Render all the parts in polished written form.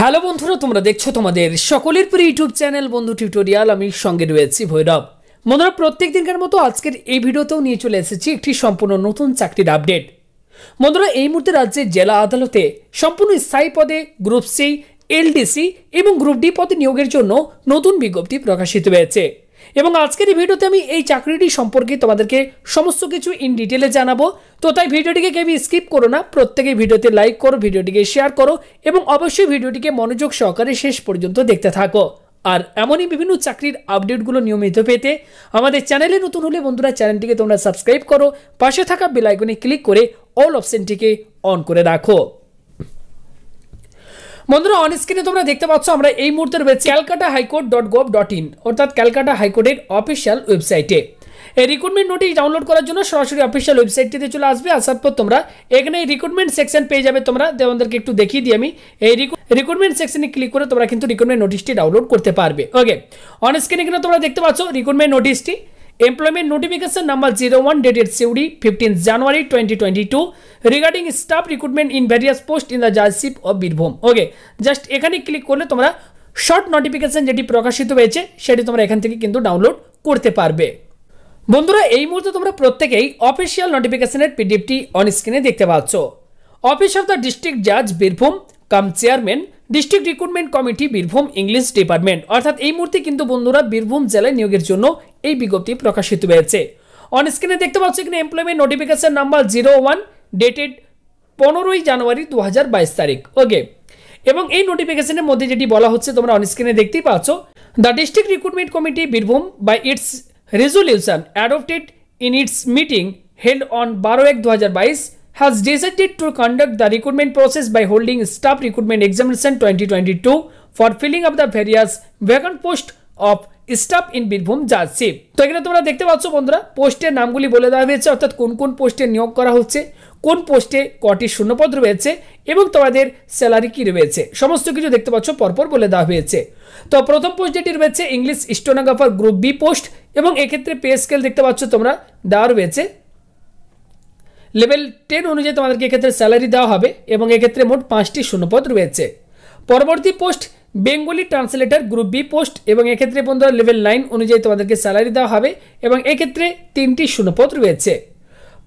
Hello বন্ধুরা, তোমরা দেখছো তোমাদের সকলের প্রিয় ইউটিউব চ্যানেল বন্ধু টিউটোরিয়াল। আমি সঙ্গে রয়েছি ভৈরব। বন্ধুরা, প্রত্যেক দিনকার মতো আজকের এই ভিডিওতেও নিয়ে চলে এসেছি একটি সম্পূর্ণ নতুন চাকরির আপডেট। বন্ধুরা, এই মুহূর্তে রাজ্যের জেলা আদালতে সম্পূর্ণ স্থায়ী পদে গ্রুপ সি, এলডিসি এবং গ্রুপ ডি পদে নিয়োগের জন্য নতুন বিজ্ঞপ্তি প্রকাশিত হয়েছে এবং আজকের এই ভিডিওতে আমি এই চাকরিটি সম্পর্কে তোমাদেরকে সমস্ত কিছু ইন ডিটেলে জানাবো। তো তাই ভিডিওটিকে কেউ স্কিপ করো না, প্রত্যেকেই ভিডিওতে লাইক করো, ভিডিওটিকে শেয়ার করো এবং অবশ্যই ভিডিওটিকে মনোযোগ সহকারে শেষ পর্যন্ত দেখতে থাকো। আর এমনই বিভিন্ন চাকরির আপডেটগুলো নিয়মিত পেতে আমাদের চ্যানেলে নতুন হলে বন্ধুরা চ্যানেলটিকে তোমরা সাবস্ক্রাইব করো, পাশে থাকা বেল আইকনে ক্লিক করে অল অপশনটিকে অন করে রাখো। বন্ধুরা, অন স্ক্রিনে তোমরা দেখতে পাচ্ছ আমরা এই মুহূর্তে রয়েছে calcutta.highcourt.gov.in অর্থাৎ ক্যালকাটা হাইকোর্টের অফিসিয়াল ওয়েবসাইটে। এই রিক্রুটমেন্ট নোটিশ ডাউনলোড করার জন্য সরাসরি অফিসিয়াল ওয়েবসাইটটিতে চলে আসবে। আসার পর তোমরা এখানে রিক্রুটমেন্ট সেকশন পেয়ে যাবে। তোমরা তোমাদেরকে একটু দেখিয়ে দিই আমি। এই রিক্রুটমেন্ট সেকশনে ক্লিক করে তোমরা কিন্তু রিক্রুটমেন্ট নোটিশটি ডাউনলোড করতে পারবে। ওকে, অন স্ক্রিনে কিন্তু তোমরা দেখতে পাচ্ছ recruitment নোটিশটি। Employment notification number 01 dated COD 15th January 2022 regarding staff recruitment in various posts in the judgeship of Birbhum. Okay, just এখানে ক্লিক করলে তোমরা শর্ট নোটিফিকেশন যেটি প্রকাশিত হয়েছে সেটি তোমরা এখান থেকে কিন্তু ডাউনলোড করতে পারবে। বন্ধুরা, এই মুহূর্তে তোমরা প্রত্যেকেই অফিসিয়াল নোটিফিকেশনের পিডিএফটি অন স্ক্রিনে দেখতে পাচ্ছ। অফিস অফ দ্য ডিস্ট্রিক্ট জাজ Birbhum cum chairman district recruitment committee Birbhum English department অর্থাৎ এই মুহূর্তে কিন্তু বন্ধুরা বীরভূম জেলায় নিয়োগের জন্য এই বিজ্ঞপ্তি প্রকাশিত হয়েছে। অন স্ক্রিনে দেখতে পাচ্ছ এখানে এমপ্লয়মেন্ট নোটিফিকেশন নাম্বার 01 ডেটেড 15ই জানুয়ারি 2022 তারিখ। ওকে, এবং এই নোটিফিকেশনের মধ্যে যেটি বলা হচ্ছে তোমরা অন স্ক্রিনে দেখতেই পাচ্ছ, the district recruitment committee Birbhum by its resolution adopted in its meeting held on 12/1/2022 has decided to conduct the recruitment process by holding staff recruitment examination 2022 for filling up the various vacant posts of staff in Birbhum judgeship। তো এখানে তোমরা দেখতে পাচ্ছ বন্ধুরা পোস্টের নামগুলি বলে দেওয়া হয়েছে, অর্থাৎ কোন কোন পোস্টে নিয়োগ করা হচ্ছে, কোন পোস্টে কটি শূন্যপদ রয়েছে এবং তোমাদের স্যালারি কি রয়েছে, সমস্ত কিছু দেখতে পাচ্ছ পরপর বলে দেওয়া হয়েছে। তো প্রথম পোস্ট যেটি রয়েছে English stenographer group B post এবং এক্ষেত্রে পে স্কেল দেখতে পাচ্ছ তোমরা দেওয়া রয়েছে। লেভেল 10 অনুযায়ী তোমাদেরকে এক্ষেত্রে স্যালারি দেওয়া হবে এবং এক্ষেত্রে মোট 5টি শূন্যপদ রয়েছে। পরবর্তী post Bengali translator group B post এবং এক্ষেত্রে বন্ধুরা লেভেল 9 অনুযায়ী তোমাদেরকে স্যালারি দেওয়া হবে এবং এক্ষেত্রে 3টি শূন্যপদ রয়েছে।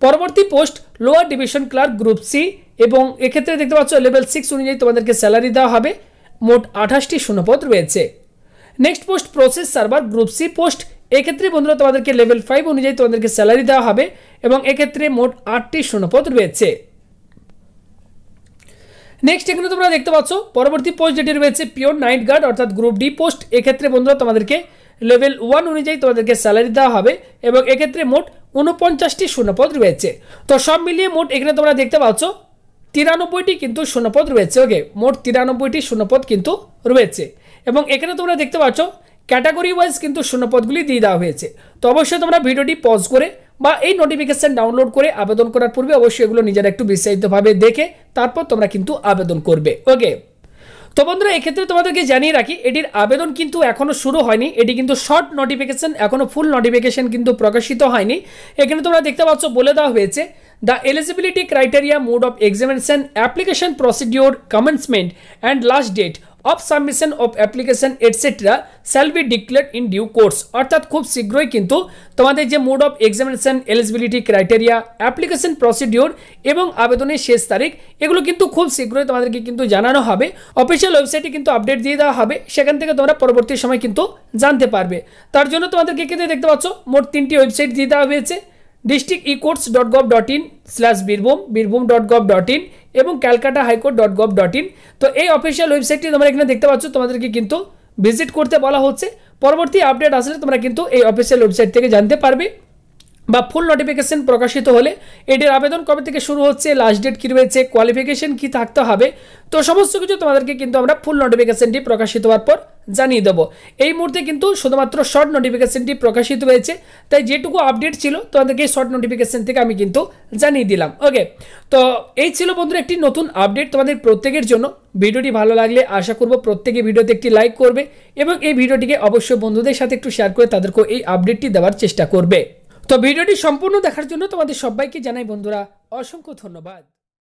পরবর্তী post lower division clerk group C এবং এক্ষেত্রে দেখতে পাচ্ছ লেভেল 6 অনুযায়ী তোমাদেরকে স্যালারি দেওয়া হবে, মোট 28টি শূন্যপদ রয়েছে। Next post process server group C post, এক্ষেত্রে বন্ধুরা তোমাদেরকে লেভেল 5 অনুযায়ী তোমাদেরকে স্যালারি দেওয়া হবে এবং এক্ষেত্রে মোট 8টি শূন্যপদ রয়েছে। নেক্সট এখানে তোমরা দেখতে পাচ্ছ পরবর্তী পোস্ট যেটি রয়েছে পিওর নাইট গার্ড অর্থাৎ গ্রুপ ডি পোস্ট, এক্ষেত্রে বন্ধুরা তোমাদেরকে লেভেল 1 অনুযায়ী তোমাদেরকে স্যালারি দেওয়া হবে এবং এক্ষেত্রে মোট 49টি শূন্যপদ রয়েছে। তো সব মিলিয়ে মোট এখানে তোমরা দেখতে পাচ্ছ 93টি কিন্তু শূন্যপদ রয়েছে। ওকে, মোট 93টি শূন্যপদ কিন্তু রয়েছে এবং এখানে তোমরা দেখতে পাচ্ছ ক্যাটাগরি ওয়াইজ কিন্তু শূন্যপদগুলি দিয়ে দেওয়া হয়েছে। তো অবশ্যই তোমরা ভিডিওটি পজ করে বা এই নোটিফিকেশন ডাউনলোড করে আবেদন করার পূর্বে অবশ্যই এগুলো নিজেরা একটু বিস্তারিতভাবে দেখে তারপর তোমরা কিন্তু আবেদন করবে। ওকে, তো বন্ধুরা এক্ষেত্রে তোমাদেরকে জানিয়ে রাখি এটির আবেদন কিন্তু এখনো শুরু হয়নি, এটি কিন্তু শর্ট নোটিফিকেশন, এখনো ফুল নোটিফিকেশন কিন্তু প্রকাশিত হয়নি। এখানে তোমরা দেখতে পাচ্ছ বলে দেওয়া হয়েছে the eligibility criteria, mode of examination, application procedure, commencement and last date of submission of application etcetera shall be declared in due course. অর্থাৎ খুব শীঘ্রই কিন্তু তোমাদের যে mode of examination, eligibility criteria, application procedure এবং আবেদনের শেষ তারিখ এগুলো কিন্তু খুব শীঘ্রই তোমাদেরকে কিন্তু জানানো হবে। অফিসিয়াল ওয়েবসাইটে কিন্তু আপডেট দিয়ে দেওয়া হবে, সেখান থেকে তোমরা পরবর্তী সময় কিন্তু জানতে পারবে। তার জন্য তোমাদেরকে এক্ষেত্রে দেখতে পাচ্ছ মোট 3টি ওয়েবসাইট দিয়ে দেওয়া হয়েছে, districtecourts.gov.in/বীরভূম, বীরভূম.gov.in এবং calcutta.highcourt.gov.in। তো এই অফিসিয়াল ওয়েবসাইটটি তোমরা এখানে দেখতে পাচ্ছ তোমাদেরকে কিন্তু ভিজিট করতে বলা হচ্ছে। পরবর্তী আপডেট আসলে তোমরা কিন্তু এই অফিসিয়াল ওয়েবসাইট থেকে জানতে পারবে বা ফুল নোটিফিকেশন প্রকাশিত হলে এটির আবেদন কবে থেকে শুরু হচ্ছে, লাস্ট ডেট কী রয়েছে, কোয়ালিফিকেশন কী থাকতে হবে, তো সমস্ত কিছু তোমাদেরকে কিন্তু আমরা ফুল নোটিফিকেশনটি প্রকাশিত হওয়ার পর জানিয়ে দেবো। এই মুহূর্তে কিন্তু শুধুমাত্র শর্ট নোটিফিকেশনটি প্রকাশিত হয়েছে, তাই যেটুকু আপডেট ছিল তোমাদেরকে এই শর্ট নোটিফিকেশন থেকে আমি কিন্তু জানিয়ে দিলাম। ওকে, তো এই ছিল বন্ধুরা একটি নতুন আপডেট তোমাদের প্রত্যেকের জন্য। ভিডিওটি ভালো লাগলে আশা করব প্রত্যেকে ভিডিওতে একটি লাইক করবে এবং এই ভিডিওটিকে অবশ্যই বন্ধুদের সাথে একটু শেয়ার করে তাদেরকে এই আপডেটটি দেওয়ার চেষ্টা করবে। তো ভিডিওটি সম্পূর্ণ দেখার জন্য তোমাদের সবাইকে জানাই বন্ধুরা অসংখ্য ধন্যবাদ।